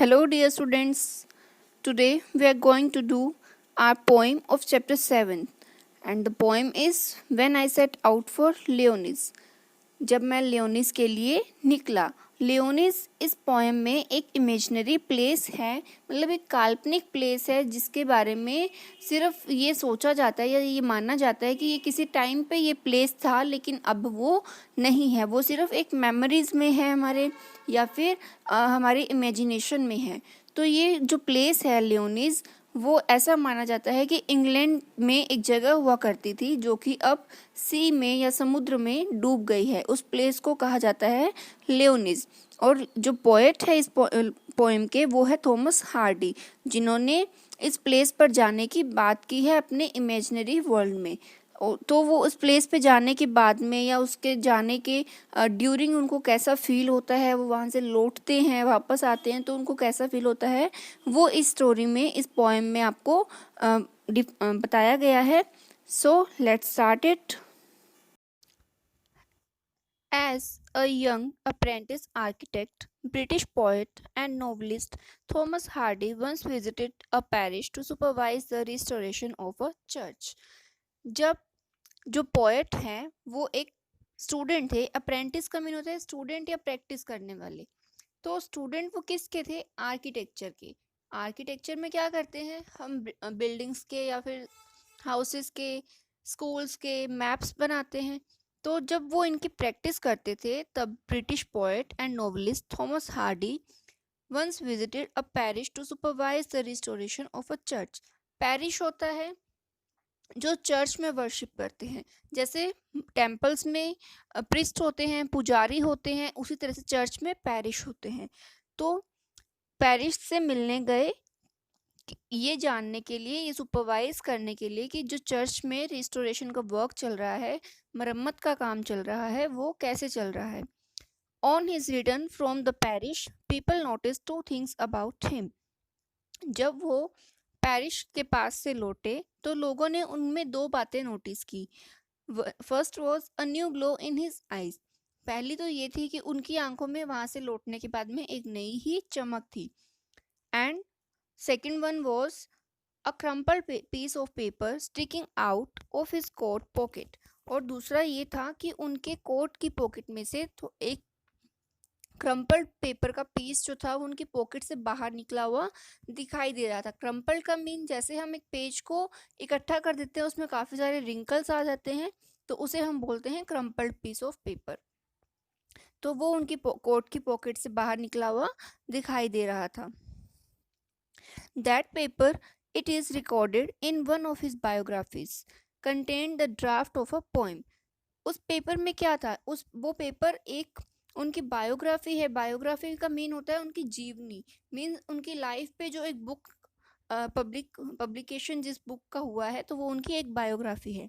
Hello, dear students. Today we are going to do our poem of chapter 7, and the poem is When I Set Out for Leonis. जब मैं लियोनिस के लिए निकला। लियोनिस इस poem में एक इमेजिनरी प्लेस है, मतलब एक काल्पनिक प्लेस है जिसके बारे में सिर्फ ये सोचा जाता है या ये माना जाता है कि ये किसी टाइम पे ये प्लेस था, लेकिन अब वो नहीं है। वो सिर्फ एक मेमोरीज में है हमारे, या फिर हमारी इमेजिनेशन में है। तो ये जो प्लेस है लियोनिस, वो ऐसा माना जाता है कि इंग्लैंड में एक जगह हुआ करती थी जो कि अब सी में या समुद्र में डूब गई है। उस प्लेस को कहा जाता है लियोनिस। और जो पोएट है इस पोएम के, वो है थॉमस हार्डी, जिन्होंने इस प्लेस पर जाने की बात की है अपने इमेजिनरी वर्ल्ड में। तो वो उस प्लेस पे जाने के बाद में या उसके जाने के ड्यूरिंग उनको कैसा फील होता है, वो वहाँ से लौटते हैं, वापस आते हैं तो उनको कैसा फील होता है, वो इस स्टोरी में, इस पोएम में आपको बताया गया है। So let's start it. As a young apprentice architect, British poet and novelist Thomas Hardy once visited a parish to supervise the restoration of a church. जब जो पोएट हैं वो एक स्टूडेंट थे। अप्रेंटिस का मीन होता है स्टूडेंट या प्रैक्टिस करने वाले। तो स्टूडेंट वो किसके थे? आर्किटेक्चर के। आर्किटेक्चर में क्या करते हैं हम? बिल्डिंग्स के या फिर हाउसेस के, स्कूल्स के मैप्स बनाते हैं। तो जब वो इनकी प्रैक्टिस करते थे तब British poet and novelist Thomas Hardy once visited a parish to supervise the restoration of a church. Parish होता है जो चर्च में वर्शिप करते हैं। जैसे टेम्पल्स में प्रिस्ट होते हैं, पुजारी होते हैं, उसी तरह से चर्च में पैरिश होते हैं। तो पैरिश से मिलने गए ये जानने के लिए, ये सुपरवाइज करने के लिए कि जो चर्च में रिस्टोरेशन का वर्क चल रहा है, मरम्मत का काम चल रहा है, वो कैसे चल रहा है। On his return from the parish people notice two things about him. जब वो पैरिश के पास से लौटे तो लोगों ने उनमें दो बातें नोटिस की। First was a new glow in his eyes. पहली तो ये थी कि उनकी आंखों में वहां से लौटने के बाद में एक नई ही चमक थी। And second one was a crumpled piece of paper sticking out of his coat pocket. और दूसरा ये था कि उनके कोट की पॉकेट में से तो एक क्रम्पल्ड पेपर का पीस जो था वो उनकी पॉकेट से बाहर निकला हुआ दिखाई दे रहा था। क्रम्पल्ड का मीन, जैसे हम एक पेज को इकट्ठा कर देते हैं, उसमें काफ़ी सारे रिंकल्स आ जाते हैं, तो उसे हम बोलते हैं क्रम्पल्ड पीस ऑफ पेपर। तो वो उनकी कोट की पॉकेट से बाहर निकला हुआ दिखाई दे रहा था। That paper, it is recorded in one of his biographies, contained the draft of a poem. उस पेपर में क्या था? वो पेपर एक उनकी बायोग्राफी है। बायोग्राफी का मीन होता है उनकी जीवनी, मीन उनकी लाइफ पे जो एक बुक पब्लिकेशन जिस बुक का हुआ है, तो वो उनकी एक बायोग्राफी है।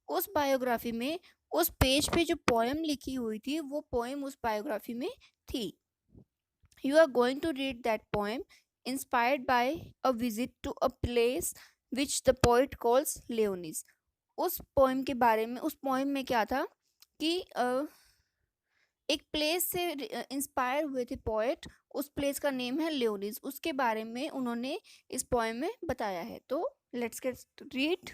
उस बायोग्राफी में उस पेज पे जो पोएम लिखी हुई थी, वो पोएम उस बायोग्राफी में थी। You are going to read that poem inspired by a visit to a place which the poet calls Lyonnesse. उस पोएम के बारे में, उस पोएम में क्या था कि एक प्लेस से इंस्पायर हुए थे पोएट। उस प्लेस का नेम है लियोनिस। उसके बारे में उन्होंने इस पोएम में बताया है। तो let's get rid.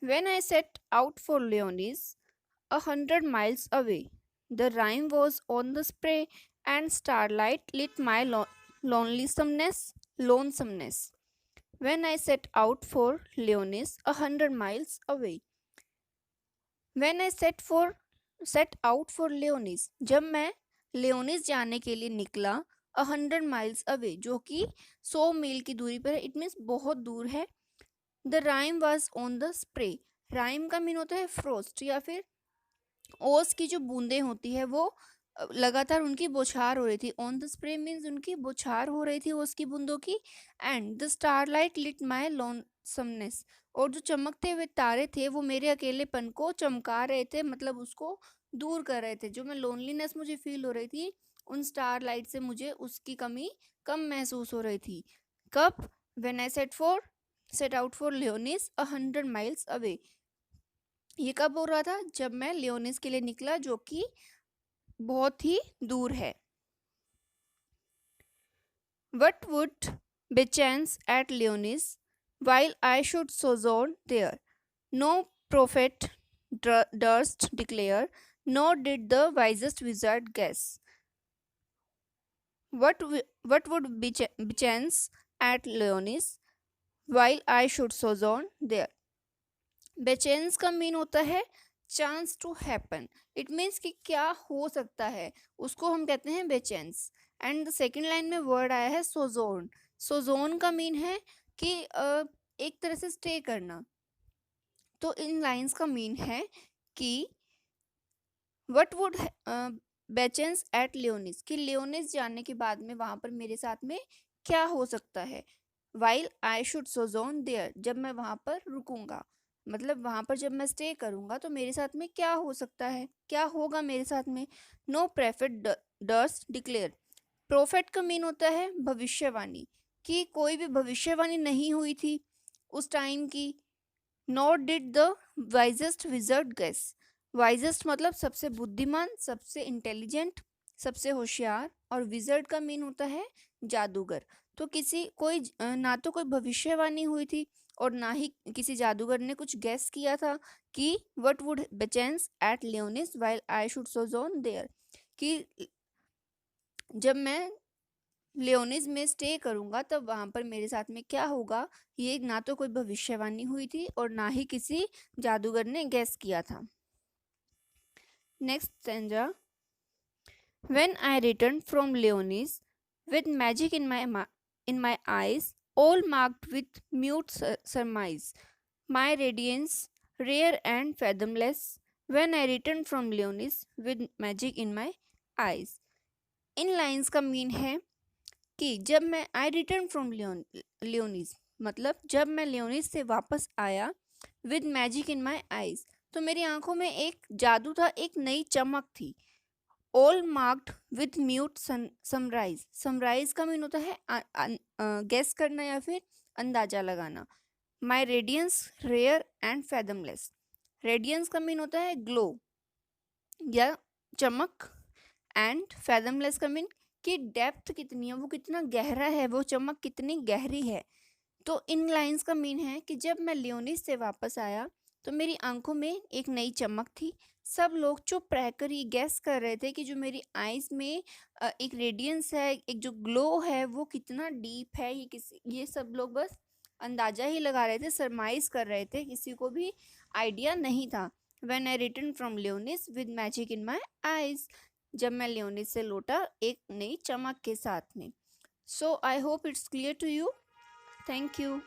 When I set out for Leonis, 100 miles away, the Rhine was on the spray, and starlight lit my lonesomeness. When I set out for Leonis, 100 miles away. When I set out for Leonis, जब मैं लियोनिस जाने के लिए निकला, 100 miles away, जो कि 100 मील की दूरी पर है। इट मीन्स बहुत दूर है। The rhyme was on the spray. Rhyme का मीन होता है फ्रोस्ट, या फिर ओस की जो बूंदें होती है वो लगातार उनकी बौछार हो रही थी। ऑन द स्प्रे मीन्स उनकी बौछार हो रही थी ओस की बूंदों की। एंड द स्टारलाइट लिट माई लोनसमनेस। और जो चमकते हुए तारे थे वो मेरे अकेलेपन को चमका रहे थे, मतलब उसको दूर कर रहे थे। जो मैं लोनलीनेस मुझे फील हो रही थी, उन स्टार लाइट से मुझे उसकी कमी कम महसूस हो रही थी। कब? When I set out for लियोनिस 100 miles away. ये कब हो रहा था? जब मैं लियोनिस के लिए निकला, जो कि बहुत ही दूर है। What would bechance at Leonis while I should sojourn there? No prophet durst declare, nor did the wisest wizard guess. What would bechance at Leonis while I should sojourn there? Bechance का mean होता है chance to happen. It means कि क्या हो सकता है, उसको हम कहते हैं bechance. And the second line में वर्ड आया है सोजोन. सोजोन का मीन है कि एक तरह से स्टे करना. तो इन लाइंस का मीन है कि व्हाट वुड बेचेंस एट लियोनिस, कि लियोनिस जाने के बाद में वहां पर मेरे साथ में क्या हो सकता है. While I should sojourn there, जब मैं वहां पर रुकूंगा, मतलब वहां पर जब मैं स्टे करूंगा तो मेरे साथ में क्या हो सकता है, क्या होगा मेरे साथ में. No prophet durst declare. Prophet का मीन होता है भविष्यवाणी, कि कोई भी भविष्यवाणी नहीं हुई थी उस टाइम की. Not did the wisest wizard guess. Wisest मतलब सबसे बुद्धिमान, सबसे इंटेलिजेंट, सबसे होशियार. और विजर्ड का मीन होता है जादूगर. तो ना तो कोई भविष्यवाणी हुई थी और ना ही किसी जादूगर ने कुछ गेस किया था कि what would bechance at Lyonnesse while I should sojourn there, कि जब मैं लियोनिस में स्टे करूंगा तब वहां पर मेरे साथ में क्या होगा. ये ना तो कोई भविष्यवाणी हुई थी और ना ही किसी जादूगर ने गेस किया था. Next stanza. When I returned from Leonis with magic in my eyes, all marked with mute surmise, my radiance rare and fathomless. When I returned from Leonis with magic in my eyes. In lines का mean है कि जब मैं आई return from लियोनिस, मतलब जब मैं लियोनिस से वापस आया with magic in my eyes, तो मेरी आंखों में एक जादू था, एक नई चमक थी. All marked with mute surmise. Surmise का मीन होता है गेस करना या फिर अंदाजा लगाना. My radiance rare and fathomless. Radiance का मीन होता है ग्लो या चमक. एंड फैदमलेस का मीन कि डेप्थ कितनी है, वो कितना गहरा है, वो चमक कितनी गहरी है. तो इन लाइंस का मीन है कि जब मैं लियोनिस से वापस आया तो मेरी आंखों में एक नई चमक थी. सब लोग चुप रहकर ये गैस कर रहे थे कि जो मेरी आईज में एक रेडियंस है, एक जो ग्लो है वो कितना डीप है. ये सब लोग बस अंदाजा ही लगा रहे थे, सरमाइज कर रहे थे, किसी को भी आइडिया नहीं था. When I return from लियोनिस with magic in my eyes, जब मैं लियोनिस से लौटा एक नई चमक के साथ में. So I hope it's clear to you. Thank you.